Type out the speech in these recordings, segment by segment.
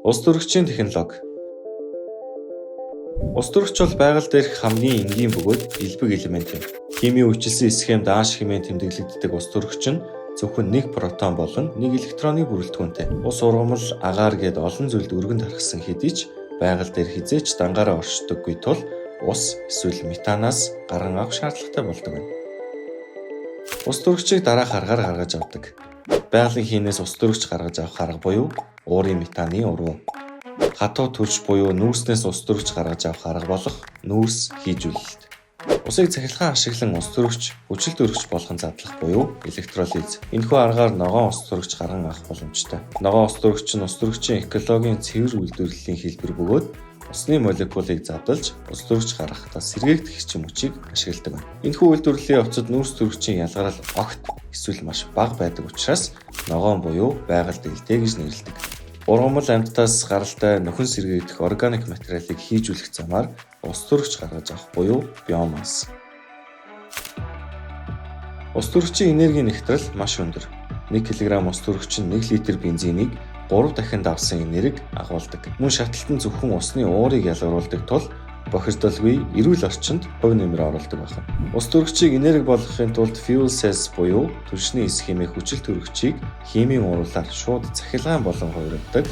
Ус төрөгчийн технологи. Ус төрөгч бол байгаль дээрх хамгийн энгийн бөгөөд элбэг элемент юм. Химийн үйлчилсэн схемд ааш хэмээн тэмдэглэгддэг ус төрөгч нь зөвхөн нэг протон болон нэг электроны бүрэлдэхүүнтэй. Ус ургамал, агаар гээд олон зүйлд өргөн тархсан хэдий ч байгаль дээр хизээч дангаараа оршдоггүй тул ус эсвэл метанаас гаран авах шаардлагатай болдог байна. Ус төрөгчийг дараах аргаар гаргаж авдаг. Байгалийн хийнээс ус төрөгч гаргаж авах арга буюу уурын метаны уруу. Хатуу төрж буюу нүүрснээс ус төрөгч гаргаж авах арга болох нүүрс хийжүүлэлт. Усыг цахилгаан ашиглан ус төрөгч, хүчил төрөгч болгон задлах буюу электролиз. Энэхүү аргаар ногоон ус төрөгч гарган авах боломжтой. Ногоон ус төрөгч нь ус төрөгчийн экологийн цэвэр үйлдвэрлэлийн хэлбэр бөгөөд усны молекулыг задлж ус төрөгч гаргахдаа сэргээгдэх хэрчим хүчийг ашигладаг байна. Энэхүү үйлдвэрлэлийн явцад нүүрс төрөгчийн ялгарал огт эсвэл маш бага байдаг учраас ногоон буюу байгальд дэглэдэг гэж нэрлэдэг. Ургамал амьтдаас гаралтай нөхөн сэргээгдэх органик материалыг хийжүүлэх замаар ус төрөгч гаргаж авах буюу биомасс. Ус төрөгчийн энергийн нэгтрэл маш өндөр. 1 кг ус төрөгч нь 1 литр бензинийг 3 дахин давсан энерги агуулдаг. Мөн шатлалтан зөвхөн усны уурыг ялгаруулдаг тул бохирдолгүй эрүүл орчинд хувь нэмэр оруулдаг байна. Ус төрөгчийг энерги болгохын тулд fuel cells буюу түлшний эс хэмээх хүчил төрөгчийг химийн уруулаар шууд цахилгаан болон хувиргадаг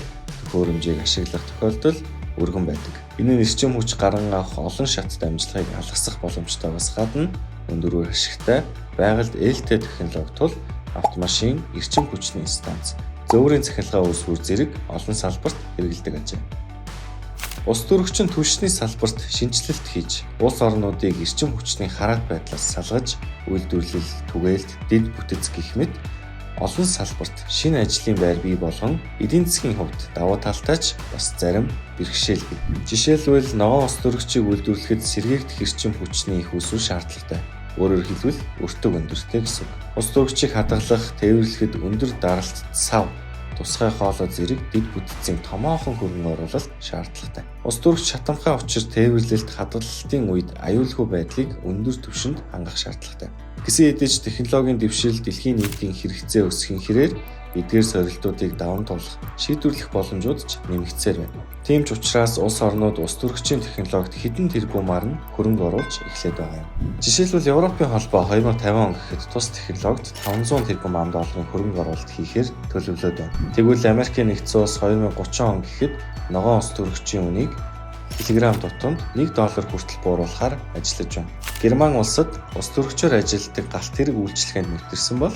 төхөөрөмжийг ашиглах тохиолдол өргөн байдаг. Энэ нь эрчим хүч гаран авах олон шатд амжилтыг алгасах боломжтойгоос гадна өндөр үр ашигтай байгальд ээлтэй технологи тул автомашин, эрчим хүчний станц, зөөврийн цахилгаан үүсвэр зэрэг олон салбарт хэрэгэлдэг ажээ. Ус төрөгч нь түлшний салбарт шинжилэлт хийж, улс орнуудыг эрчим хүчний хараат байдлаас салгаж, үйлдвэрлэл, түгээлт, дэд бүтэц гэх мэт олон салбарт шинэ ажлын байр бий болгон эдийн засгийн хувьд давуу талтай ч бас зарим бэрхшээлгүй. Жишээлбэл ногоон ус төрөгчийг үйлдвэрлэхэд сэргээгдэх эрчим хүчний их үүсвэр шаардлагатай. Өөрөөр хэлбэл өртөг өндөртэй гэсэн. Ус төрөгчийг хадгалах, тээвэрлэхэд өндөр даралт, сав, тусгай хоолой зэрэг дэд бүтцийн томоохон хөрөнгө оруулалт шаардлагатай. Ус төрөгч шатамхай учир тээвэрлэлт хадгалалтын үед аюулгүй байдлыг өндөр түвшинд хангах шаардлагатай. Гэсэн хэдий ч технологийн дэвшил дэлхийн нийтийн хэрэгцээ өсөхийн хэрээр эдгээр сорилтуудыг даван туулах, шийдвэрлэх боломжууд ч нэмэгдсээр байна. Тийм ч учраас улс орнууд ус төрөгчийн технологид хэдэн тэрбумаар нь хөрөнгө оруулж эхлээд байгаа юм. Жишээлбэл Европын холбоо 2050 он гэхэд тус технологид 500 тэрбум $ын хөрөнгө оруулалт хийхээр төлөвлөд байна. Тэгвэл Америкийн нэгдсэн улс 2030 он гэхэд ногоон ус төрөгчийн үнийг килограмм тутамд $1 хүртэл бууруулахаар ажиллаж байна. Герман улсад ус төрөгчөөр ажилладаг галт тэрэг үйлчилгээнд нэвтэрсэн бол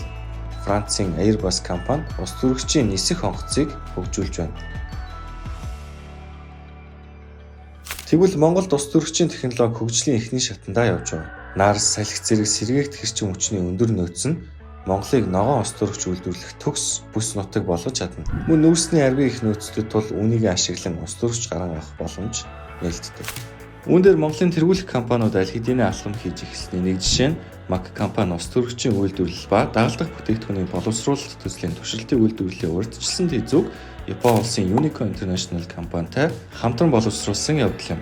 Францын Airbus компани ус төрөгчийн нисэх онгоцыг хөгжүүлж байна. Тэгвэл Монголд ус төрөгчийн технологи хөгжлийн эхний шатандаа явж байгаа. Нарс, салхи зэрэг сэргээгдэх эрчим хүчний өндөр нөөц нь Монголыг ногоон ус төрөгч үйлдвэрлэх төгс бүс нутаг болгож чадна. Мөн нүүрсний аргийн их нөөцтэй тул үүнийг ашиглан ус төрөгч гаран авах боломж нээлттэй. Үүн дээр Монголын тэргүүлэх компаниуд аль хэдийн алхам хийж эхэлсний нэг жишээ нь МАК компани ус төрөгчийн үйлдвэрлэл ба дагалдах бүтээгдэхүүний боловсруулалт төслийн туршилтын үйлдвэрлэлийн урьдчилсан тэмцээг Япон улсын Unico International компанитай хамтран боловсруулсан явдал юм.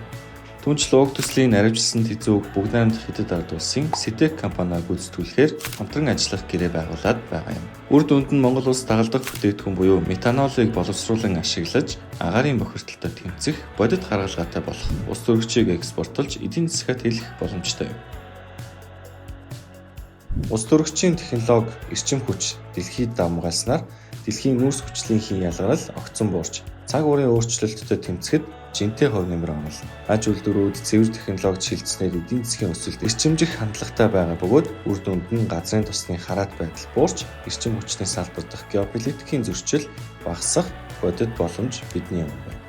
Түүнчлэн уг төслийн наривчилсан тэмцээг бүгд найрамдах Хятад ард улсын SITEC компаниар гүйцэтгүүлэхээр хамтран ажиллах гэрээ байгуулад байгаа юм. Үр дүнд нь Монгол улс дагалдах бүтээгдэхүүн буюу метанолыг боловсруулан ашиглаж агаарын бохирдолтой тэмцэх бодит харгалгаатай болох ус төрөгчийг экспортлж эдийн засгад хэлэх боломжтой юм. Ус төрөгчийн технологи, эрчим хүч дэлхийд давмгайлснаар дэлхийн нүүрс хүчлийнхийн ялгарал огцон буурч цаг уурын өөрчлөлтөд тэмцэхэд жинтэй хувь нэмэр оруулна. Аж үйлдвэрүүд цэвэр технологид шилжснээр эдийн засгийн өсөлт эрчимжих хандлагатай байгаа бөгөөд үр дүнд нь газрын тосны хараат байдал буурч эрчим хүчний салбар дахь геополитикийн зөрчил багасах бодит боломж бидний юм байна.